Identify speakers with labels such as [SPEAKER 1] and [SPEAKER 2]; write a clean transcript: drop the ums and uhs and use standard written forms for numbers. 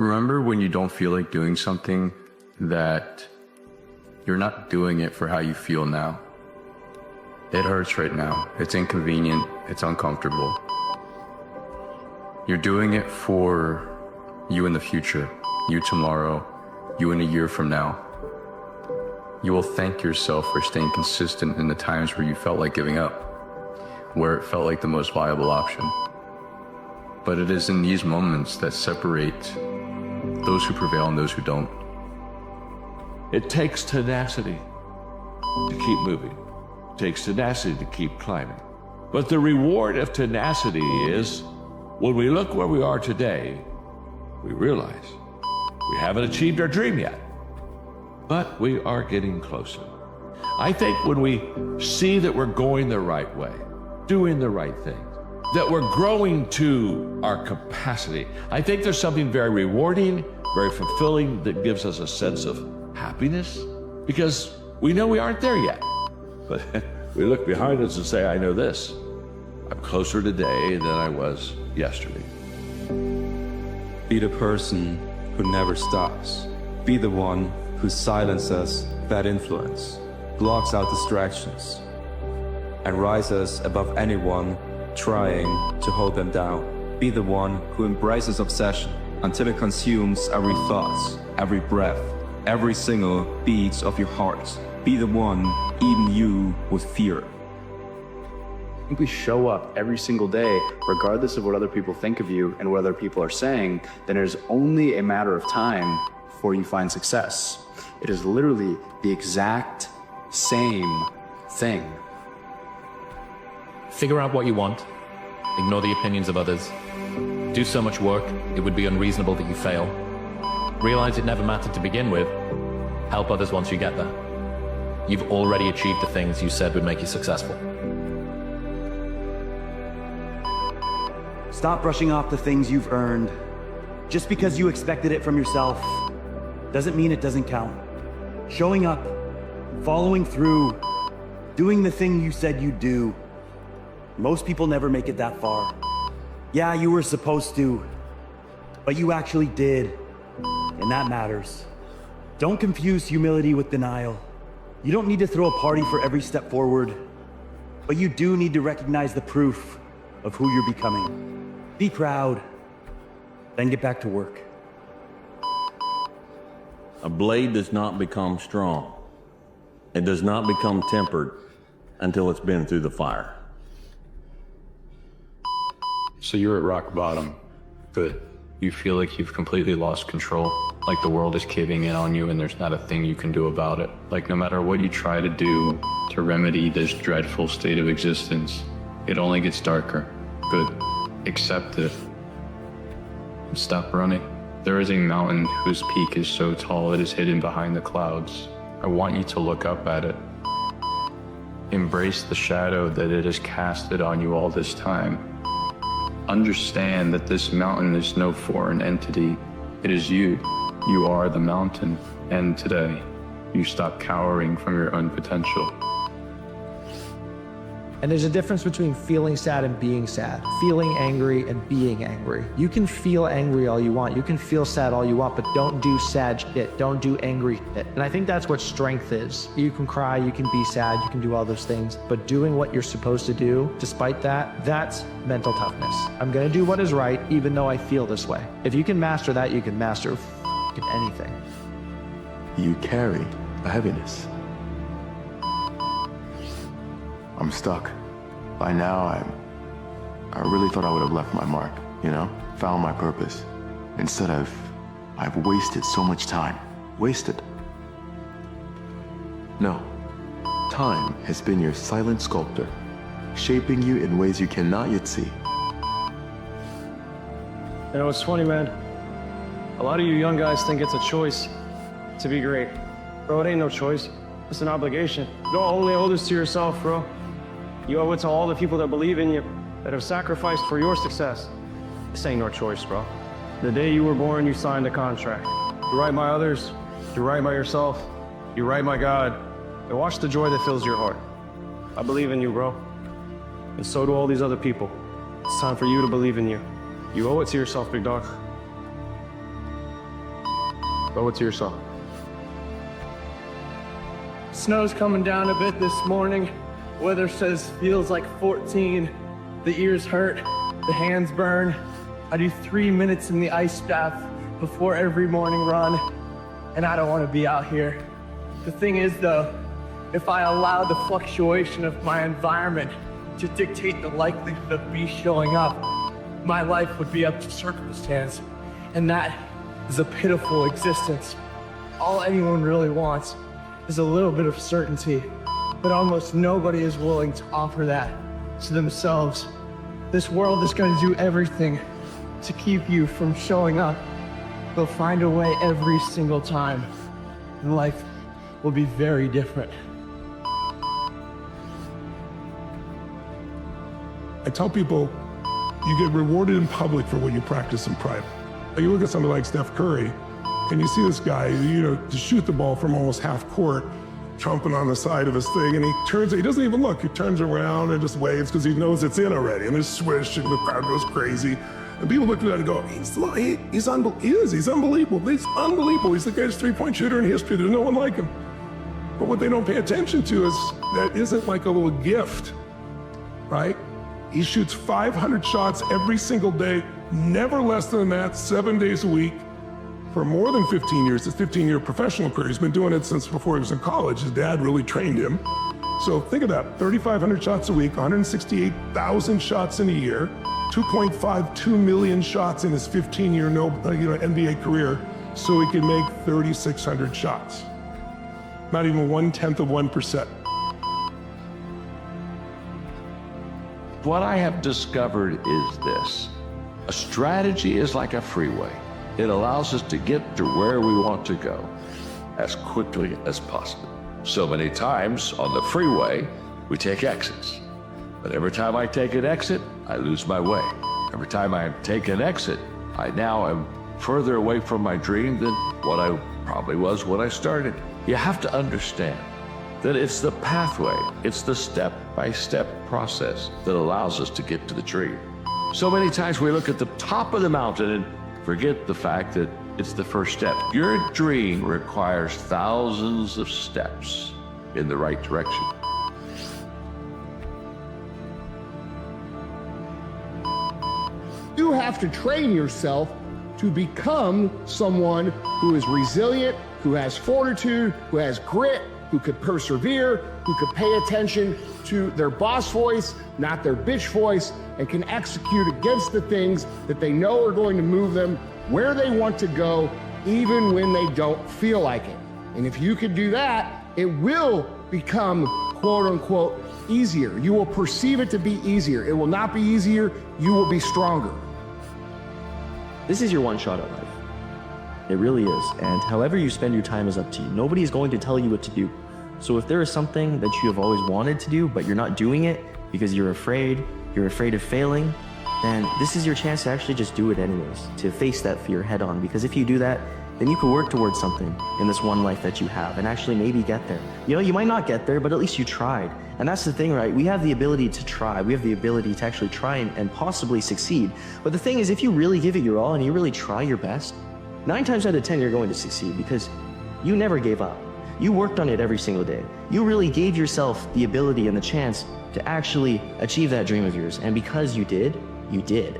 [SPEAKER 1] Remember when you don't feel like doing something that you're not doing it for how you feel now. It hurts right now. It's inconvenient. It's uncomfortable. You're doing it for you in the future, you tomorrow, you in a year from now. You will thank yourself for staying consistent in the times where you felt like giving up, where it felt like the most viable option. But it is in these moments that separate those who prevail and those who don't.
[SPEAKER 2] It takes tenacity to keep moving. It takes tenacity to keep climbing. But the reward of tenacity is, when we look where we are today, we realize we haven't achieved our dream yet, but we are getting closer. I think when we see that we're going the right way, doing the right thing, that we're growing to our capacity, I think there's something very rewarding, very fulfilling that gives us a sense of happiness, because we know we aren't there yet. But we look behind us and say, I know this. I'm closer today than I was yesterday.
[SPEAKER 3] Be the person who never stops. Be the one who silences bad influence, blocks out distractions, and rises above anyone trying to hold them down. Be the one who embraces obsession until it consumes every thought, every breath, every single beat of your heart. Be the one even you would fear.
[SPEAKER 4] I think we show up every single day, regardless of what other people think of you and what other people are saying, then it is only a matter of time before you find success. It is literally the exact same thing.
[SPEAKER 5] Figure out what you want. Ignore the opinions of others. Do so much work, it would be unreasonable that you fail. Realize it never mattered to begin with. Help others once you get there. You've already achieved the things you said would make you successful.
[SPEAKER 6] Stop brushing off the things you've earned. Just because you expected it from yourself doesn't mean it doesn't count. Showing up, following through, doing the thing you said you'd do. Most people never make it that far. Yeah, you were supposed to, but you actually did, and that matters. Don't confuse humility with denial. You don't need to throw a party for every step forward, but you do need to recognize the proof of who you're becoming. Be proud, then get back to work.
[SPEAKER 7] A blade does not become strong. It does not become tempered until it's been through the fire.
[SPEAKER 1] So you're at rock bottom. Good. You feel like you've completely lost control, like the world is caving in on you and there's not a thing you can do about it. Like no matter what you try to do to remedy this dreadful state of existence, it only gets darker. Good. Accept it. Stop running. There is a mountain whose peak is so tall it is hidden behind the clouds. I want you to look up at it. Embrace the shadow that it has casted on you all this time. Understand that this mountain is no foreign entity. It is you. You are the mountain. And today, you stop cowering from your own potential.
[SPEAKER 8] And there's a difference between feeling sad and being sad, feeling angry and being angry. You can feel angry all you want, you can feel sad all you want, but don't do sad shit, don't do angry shit. And I think that's what strength is. You can cry, you can be sad, you can do all those things, but doing what you're supposed to do, despite that, that's mental toughness. I'm gonna do what is right, even though I feel this way. If you can master that, you can master anything.
[SPEAKER 9] You carry a heaviness. I'm stuck. By now, I really thought I would have left my mark, you know? Found my purpose. Instead, I've wasted so much time. Wasted. No. Time has been your silent sculptor, shaping you in ways you cannot yet see.
[SPEAKER 10] You know, it's funny, man. A lot of you young guys think it's a choice to be great. Bro, it ain't no choice. It's an obligation. You don't only owe this to yourself, bro. You owe it to all the people that believe in you, that have sacrificed for your success. This ain't no choice, bro. The day you were born, you signed a contract. You're right by others, you're right by yourself, you're right by God. And watch the joy that fills your heart. I believe in you, bro. And so do all these other people. It's time for you to believe in you. You owe it to yourself, big dog. Owe it to yourself.
[SPEAKER 11] Snow's coming down a bit this morning. Weather says feels like 14. The ears hurt, the hands burn. I do 3 minutes in the ice bath before every morning run, and I don't want to be out here. The thing is though, if I allow the fluctuation of my environment to dictate the likelihood of me showing up, my life would be up to circumstance, and that is a pitiful existence. All anyone really wants is a little bit of certainty, but almost nobody is willing to offer that to themselves. This world is going to do everything to keep you from showing up. They'll find a way every single time, and life will be very different.
[SPEAKER 12] I tell people, you get rewarded in public for what you practice in private. You look at somebody like Steph Curry, and you see this guy, to shoot the ball from almost half court, trumping on the side of his thing, and he doesn't even look, he turns around and just waves because he knows it's in already, and there's swish, and the crowd goes crazy. And people look at that and go, he's unbelievable. He's unbelievable. He's the greatest three-point shooter in history. There's no one like him. But what they don't pay attention to is that isn't like a little gift, right? He shoots 500 shots every single day, never less than that, 7 days a week, for more than 15 years. His 15-year professional career. He's been doing it since before he was in college. His dad really trained him. So think of that, 3,500 shots a week, 168,000 shots in a year, 2.52 million shots in his 15-year NBA career, so he can make 3,600 shots. Not even 1/10%.
[SPEAKER 2] What I have discovered is this. A strategy is like a freeway. It allows us to get to where we want to go as quickly as possible. So many times on the freeway, we take exits. But every time I take an exit, I lose my way. Every time I take an exit, I now am further away from my dream than what I probably was when I started. You have to understand that it's the pathway, it's the step-by-step process that allows us to get to the dream. So many times we look at the top of the mountain and forget the fact that it's the first step. Your dream requires thousands of steps in the right direction.
[SPEAKER 13] You have to train yourself to become someone who is resilient, who has fortitude, who has grit, who could persevere, who could pay attention to their boss voice, not their bitch voice, and can execute against the things that they know are going to move them where they want to go, even when they don't feel like it. And if you can do that, it will become quote unquote easier. You will perceive it to be easier. It will not be easier, you will be stronger.
[SPEAKER 14] This is your one shot at life. It really is. And however you spend your time is up to you. Nobody is going to tell you what to do. So if there is something that you have always wanted to do, but you're not doing it because you're afraid of failing, then this is your chance to actually just do it anyways, to face that fear head on. Because if you do that, then you can work towards something in this one life that you have and actually maybe get there. You might not get there, but at least you tried. And that's the thing, right? We have the ability to try. We have the ability to actually try and possibly succeed. But the thing is, if you really give it your all and you really try your best, 9 times out of 10, you're going to succeed because you never gave up. You worked on it every single day. You really gave yourself the ability and the chance to actually achieve that dream of yours. And because you did, you did.